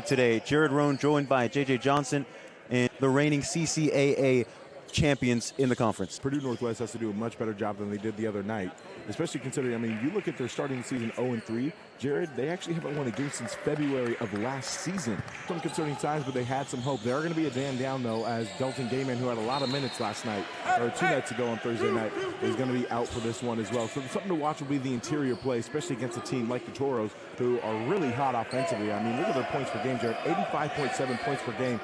Today, Jared Roan joined by J.J. Johnson and the reigning CCAA champions in the conference. Purdue Northwest has to do a much better job than they did the other night, especially considering, I mean, you look at their starting season 0-3. Jared, they actually haven't won a game since February of last season. Some concerning signs, but they had some hope. They are going to be a damn down, though, as Dalton Gayman, who had a lot of minutes last night, or 2 nights ago on Thursday night, is going to be out for this one as well. So something to watch will be the interior play, especially against a team like the Toros, who are really hot offensively. I mean, look at their points per game, Jared. 85.7 points per game.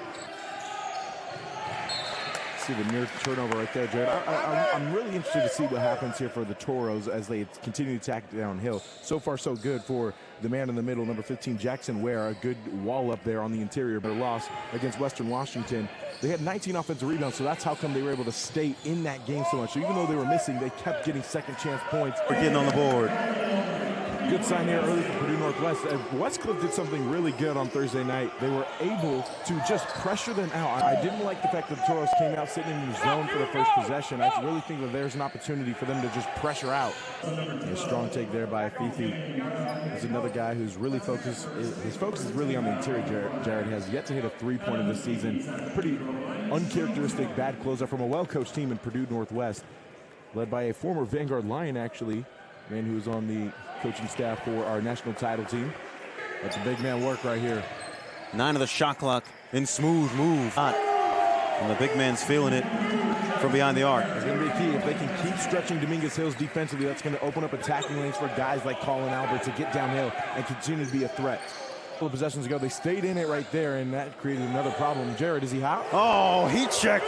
See the near turnover right there, Jared. I'm really interested to see what happens here for the Toros as they continue to attack downhill. So far, so good for the man in the middle, number 15, Jackson Ware. A good wall up there on the interior, but a loss against Western Washington. They had 19 offensive rebounds, so that's how come they were able to stay in that game so much. So even though they were missing, they kept getting second chance points. We're getting on the board. Good sign here early for Purdue Northwest. Westcliff did something really good on Thursday night. They were able to just pressure them out. I didn't like the fact that the Toros came out sitting in the zone for the first possession. I really think that there's an opportunity for them to just pressure out. A strong take there by Fifi. There's another guy who's really focused. His focus is really on the interior. Jared has yet to hit a three-pointer this season. Pretty uncharacteristic bad closeout from a well-coached team in Purdue Northwest, led by a former Vanguard Lion, actually, man who's on the coaching staff for our national title team. That's a big man work right here. 9 of the shot clock in smooth move. And the big man's feeling it from behind the arc. It's going to be key. If they can keep stretching Dominguez Hills defensively, that's going to open up attacking lanes for guys like Colin Albert to get downhill and continue to be a threat. A couple of possessions ago, they stayed in it right there, and that created another problem. Jared, is he hot? Oh, heat check.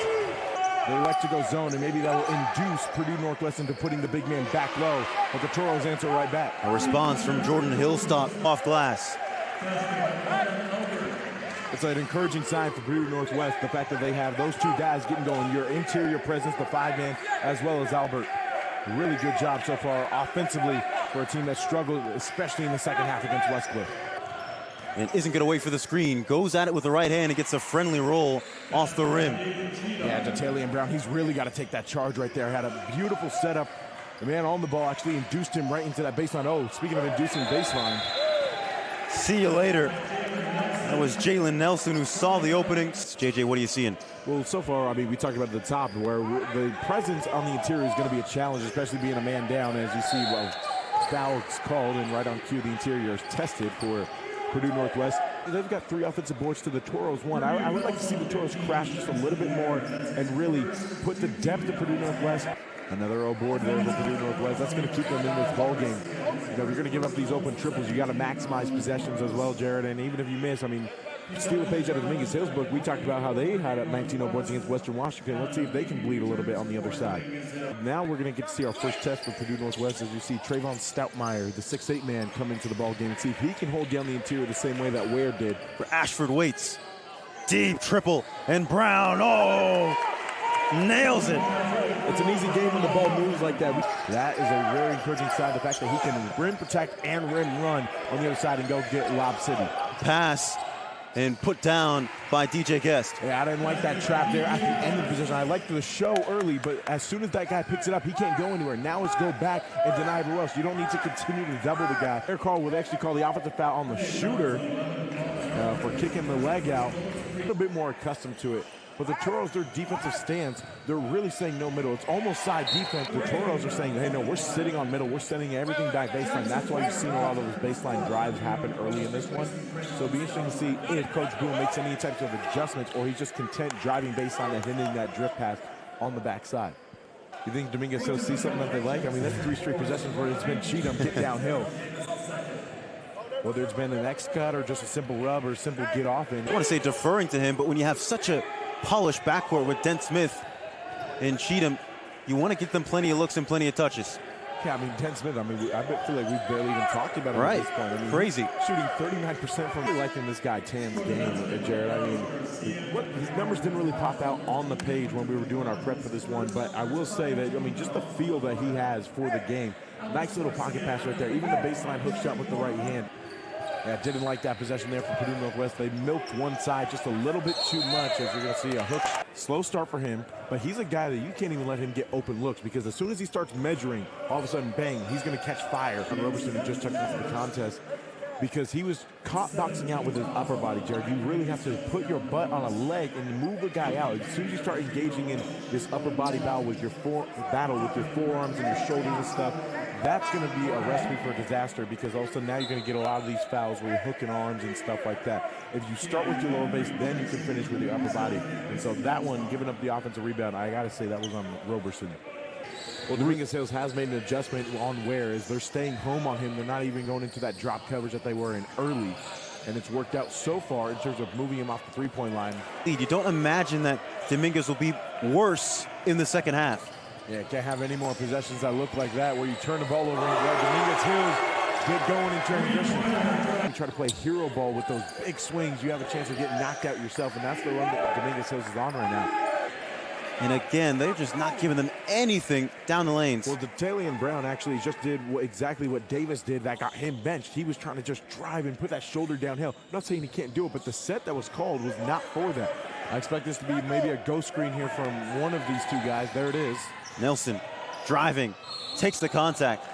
They elect to go zone, and maybe that will induce Purdue Northwest into putting the big man back low, but the Toros answer right back. A response from Jordan Hillstock off glass. It's an encouraging sign for Purdue Northwest, the fact that they have those two guys getting going. Your interior presence, the 5-man, as well as Albert. Really good job so far offensively for a team that struggled, especially in the second half against Westcliff. And isn't going to wait for the screen. Goes at it with the right hand and gets a friendly roll off the rim. Yeah, Datalian Brown, he's really got to take that charge right there. Had a beautiful setup. The man on the ball actually induced him right into that baseline. Oh, speaking of inducing baseline. See you later. That was Jalen Nelson who saw the opening. JJ, what are you seeing? Well, so far, I mean, we talked about at the top where the presence on the interior is going to be a challenge, especially being a man down. As you see, well, fouls called, and right on cue, the interior is tested for Purdue Northwest. They've got 3 offensive boards to the Toros 1. I would like to see the Toros crash just a little bit more and really put the depth of Purdue Northwest. Another O board there for Purdue Northwest. That's going to keep them in this ball game. You know, if you're going to give up these open triples, you got to maximize possessions as well, Jared. And even if you miss, I mean, steal a page out of Dominguez Hills book. We talked about how they had up 19 O boards against Western Washington. Let's see if they can bleed a little bit on the other side. Now we're going to get to see our first test for Purdue Northwest as you see Trayvon Stoutmeyer, the 6'8 man, come into the ball game and see if he can hold down the interior the same way that Ware did. For Ashford waits. Deep triple, and Brown, oh, nails it. It's an easy game when the ball moves like that. That is a very encouraging sign, the fact that he can rim protect and rim run on the other side and go get Lob City. Pass and put down by DJ Guest. Yeah, I didn't like that trap there at the end of the position. I liked the show early, but as soon as that guy picks it up, he can't go anywhere. Now it's go back and deny the rush. You don't need to continue to double the guy. Their call would actually call the offensive foul on the shooter for kicking the leg out. A little bit more accustomed to it. But the Toros, their defensive stance, they're really saying no middle. It's almost side defense. The Toros are saying, hey, no, we're sitting on middle. We're sending everything back baseline. That's why you've seen a lot of those baseline drives happen early in this one. So it'll be interesting to see if Coach Boone makes any types of adjustments or he's just content driving baseline and hitting that drift pass on the backside. You think Dominguez will see something that they like? I mean, that's 3 straight possessions where it's been Cheatham get downhill. Whether it's been an X-cut or just a simple rub or a simple get off. I want to say deferring to him, but when you have such a polished backcourt with Dent Smith and Cheatham, you want to get them plenty of looks and plenty of touches. Yeah, I mean, Dent Smith, I mean, I feel like we've barely even talked about him at this point. I mean, crazy. Shooting 39% from liking this guy Tan's game, Jared. I mean, his numbers didn't really pop out on the page when we were doing our prep for this one, but I will say that, I mean, just the feel that he has for the game. Nice little pocket pass right there. Even the baseline hook shot with the right hand. Yeah, didn't like that possession there for Purdue Northwest. They milked one side just a little bit too much, as you're going to see a hook. Slow start for him, but he's a guy that you can't even let him get open looks because as soon as he starts measuring, all of a sudden, bang, he's going to catch fire. Roberson, who just took into the contest. because he was caught boxing out with his upper body, Jared. You really have to put your butt on a leg and move a guy out. As soon as you start engaging in this upper body battle with your forearms and your shoulders and stuff, that's going to be a recipe for disaster, because all of a sudden now you're going to get a lot of these fouls where you're hooking arms and stuff like that. If you start with your lower base, then you can finish with your upper body. And so that one, giving up the offensive rebound, I got to say that was on Roberson. Well, Dominguez has made an adjustment on Ware as they're staying home on him. They're not even going into that drop coverage that they were in early. And it's worked out so far in terms of moving him off the three-point line. You don't imagine that Dominguez will be worse in the second half. Yeah, can't have any more possessions that look like that where you turn the ball over and let Dominguez Hills get going in transition. You try to play hero ball with those big swings, you have a chance of getting knocked out yourself, and that's the run that Dominguez Hills is on right now. And again, they're just not giving them anything down the lanes. Well, Datalian Brown actually just did exactly what Davis did that got him benched. He was trying to just drive and put that shoulder downhill. I'm not saying he can't do it, but the set that was called was not for that. I expect this to be maybe a ghost screen here from one of these two guys. There it is. Nelson driving, takes the contact.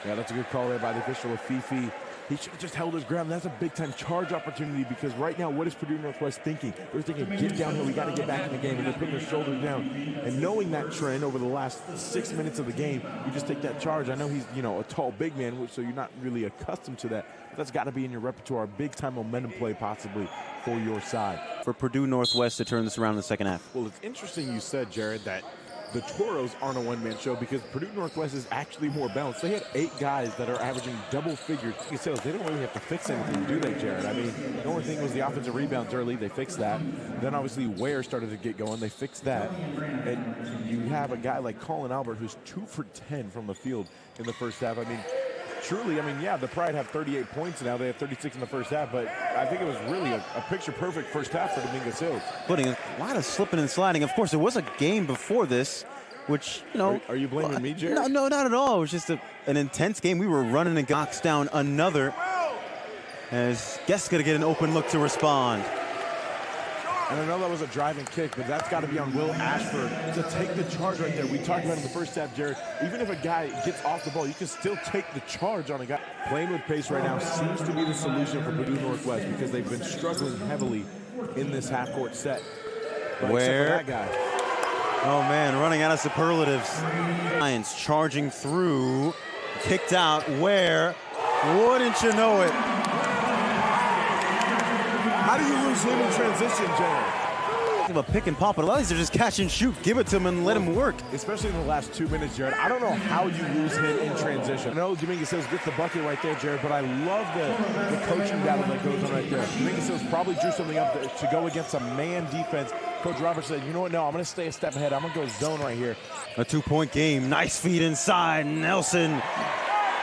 Yeah, that's a good call there by the official of Fifi. He should have just held his ground. That's a big-time charge opportunity, because right now, what is Purdue Northwest thinking? They're thinking, get downhill, we got to get back in the game, and they're putting their shoulders down. And knowing that trend over the last 6 minutes of the game, you just take that charge. I know he's, a tall, big man, so you're not really accustomed to that. But that's got to be in your repertoire, big-time momentum play possibly for your side. For Purdue Northwest to turn this around in the second half. Well, it's interesting you said, Jared, that the Toros aren't a one-man show, because Purdue Northwest is actually more balanced. They had 8 guys that are averaging double figures. They don't really have to fix anything, do they, Jared? I mean, the only thing was the offensive rebounds early. They fixed that. Then obviously Ware started to get going. They fixed that. And you have a guy like Colin Albert who's 2 for 10 from the field in the first half. I mean, truly, yeah, the Pride have 38 points now. They have 36 in the first half, but I think it was really a picture-perfect first half for Dominguez Hills. Putting a lot of slipping and sliding. Of course, there was a game before this, which, Are you blaming me, Jared? No, not at all. It was just an intense game. We were running and knocks down another, as Guest's going to get an open look to respond. And I know that was a driving kick, but that's got to be on Will Ashford to take the charge right there. We talked about in the first half, Jared. Even if a guy gets off the ball, you can still take the charge on a guy. Playing with pace right now seems to be the solution for Purdue Northwest, because they've been struggling heavily in this half-court set. But Where? that guy. Oh, man, running out of superlatives. Lions charging through. Kicked out. Where? Wouldn't you know it? How do you lose him in transition, Jared? A pick and pop, but a lot of these are just catch and shoot. Give it to him and let him work. Especially in the last 2 minutes, Jared. I don't know how you lose him in transition. I know Dominguez Hills gets the bucket right there, Jared, but I love the coaching battle that goes on right there. Dominguez Hills probably drew something up to go against a man defense. Coach Roberts said, you know what, no, I'm going to stay a step ahead. I'm going to go zone right here. A 2-point game. Nice feed inside. Nelson.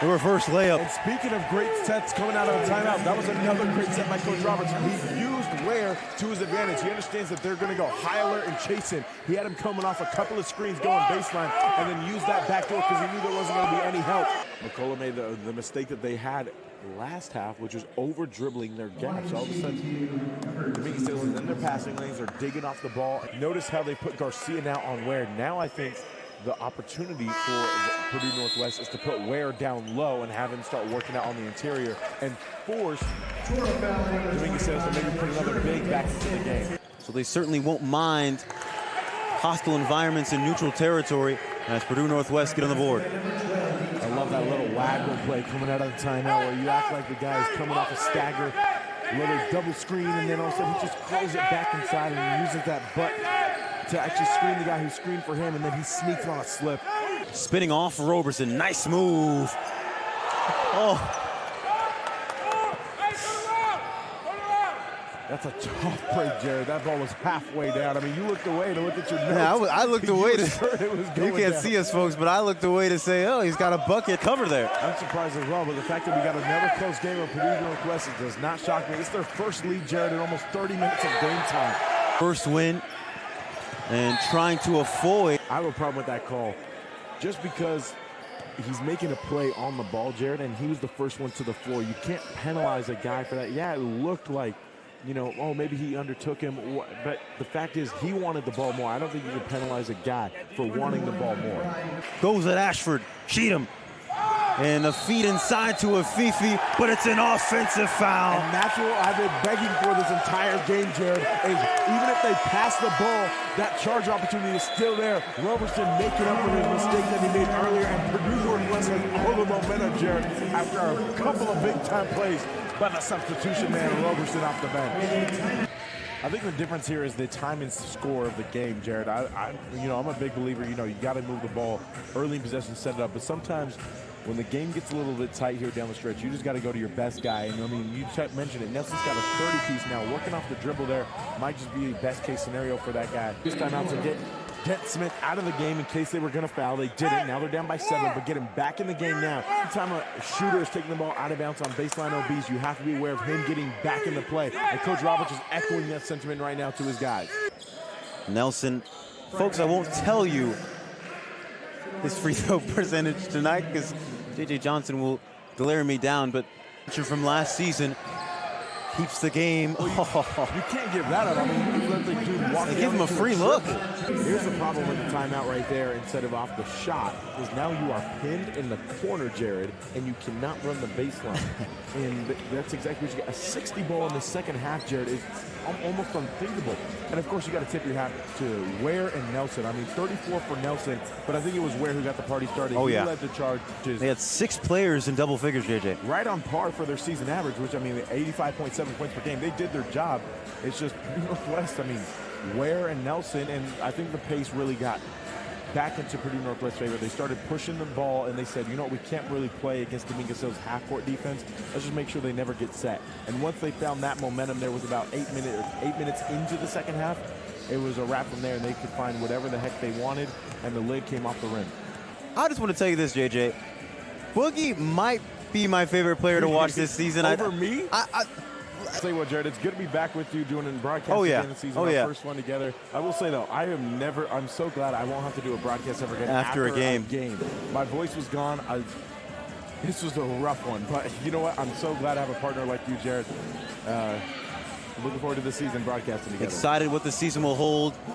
The reverse layup. And speaking of great sets coming out of a timeout, that was another great set by Coach Roberts. He used Ware to his advantage. He understands that they're going to go high alert and chase him. He had him coming off a couple of screens going baseline, and then used that backdoor because he knew there wasn't going to be any help. McCullough made the mistake that they had last half, which was over dribbling their gaps. All of a sudden, Dominguez Hills is in their passing lanes. They're digging off the ball. Notice how they put Garcia now on Ware. Now I think the opportunity for Purdue Northwest is to put Ware down low and have him start working out on the interior and force Dominguez Hills to maybe put another big back into the game. So they certainly won't mind hostile environments in neutral territory as Purdue Northwest get on the board. I love that little waggle play coming out of the timeout where you act like the guy is coming off a stagger, a little double screen, and then all of a sudden he just throws it back inside and uses that butt to actually screen the guy who screened for him, and then he sneaks on a slip. Spinning off Roberson, nice move. Oh. That's a tough break, Jared. That ball was halfway down. I mean, you looked away to look at your notes. Yeah, I looked away to. You can't down. see us, folks, but I looked away to say, oh, he's got a bucket cover there. I'm surprised as well, but the fact that we got another close game of Purdue Northwest does not shock me. It's their first lead, Jared, in almost 30 minutes of game time. First win, and trying to avoid. I have a problem with that call, just because he's making a play on the ball, Jared, and he was the first one to the floor. You can't penalize a guy for that. Yeah, it looked like, oh, maybe he undertook him, but the fact is he wanted the ball more. I don't think you can penalize a guy for wanting the ball more. Goes at Ashford. Cheatham. And a feed inside to a Fifi, but it's an offensive foul. And that's what I've been begging for this entire game, Jared, is even if they pass the ball, that charge opportunity is still there. Roberson making up for his mistake that he made earlier, and Purdue Northwest has all the momentum, Jared, after a couple of big-time plays by the substitution man, Roberson off the bench. I think the difference here is the time and score of the game, Jared. I'm a big believer, you got to move the ball early in possession, set it up, but sometimes when the game gets a little bit tight here down the stretch, you just got to go to your best guy. And I mean, you mentioned it. Nelson's got a 30-piece now. Working off the dribble there might just be the best-case scenario for that guy. This time out to get Smith out of the game in case they were going to foul. They didn't. Now they're down by 7, but get him back in the game now. Anytime a shooter is taking the ball out of bounds on baseline OBs, you have to be aware of him getting back into play. And Coach Roberts is echoing that sentiment right now to his guys. Nelson, folks, I won't tell you his free throw percentage tonight because J.J. Johnson will glare me down, but from last season keeps the game. Well, you can't give that up. I mean, you let the dude walk. They give him a free look. Here's the problem with the timeout right there instead of off the shot is now you are pinned in the corner, Jared, and you cannot run the baseline. And that's exactly what you got. A 60 ball in the second half, Jared, is almost unthinkable. And of course, you got to tip your hat to Ware and Nelson. I mean, 34 for Nelson, but I think it was Ware who got the party started. Oh, he yeah. led the charge. They had 6 players in double figures, JJ. Right on par for their season average, which, I mean, 85.7 points per game. They did their job. It's just Northwest, I mean, Ware and Nelson, and I think the pace really got back into Purdue Northwest's favor. They started pushing the ball, and they said, you know what, we can't really play against Dominguez's half-court defense. Let's just make sure they never get set. And once they found that momentum, there was about 8 minutes into the second half. It was a wrap from there, and they could find whatever the heck they wanted, and the lid came off the rim. I just want to tell you this, JJ. Boogie might be my favorite player to watch this season. Over me? I'll tell you what, Jared, it's good to be back with you doing a broadcast again this season. Our first one together. I will say, though, I'm so glad I won't have to do a broadcast ever again after a game. My voice was gone. This was a rough one, but you know what? I'm so glad to have a partner like you, Jared. Looking forward to this season broadcasting together. Excited what the season will hold.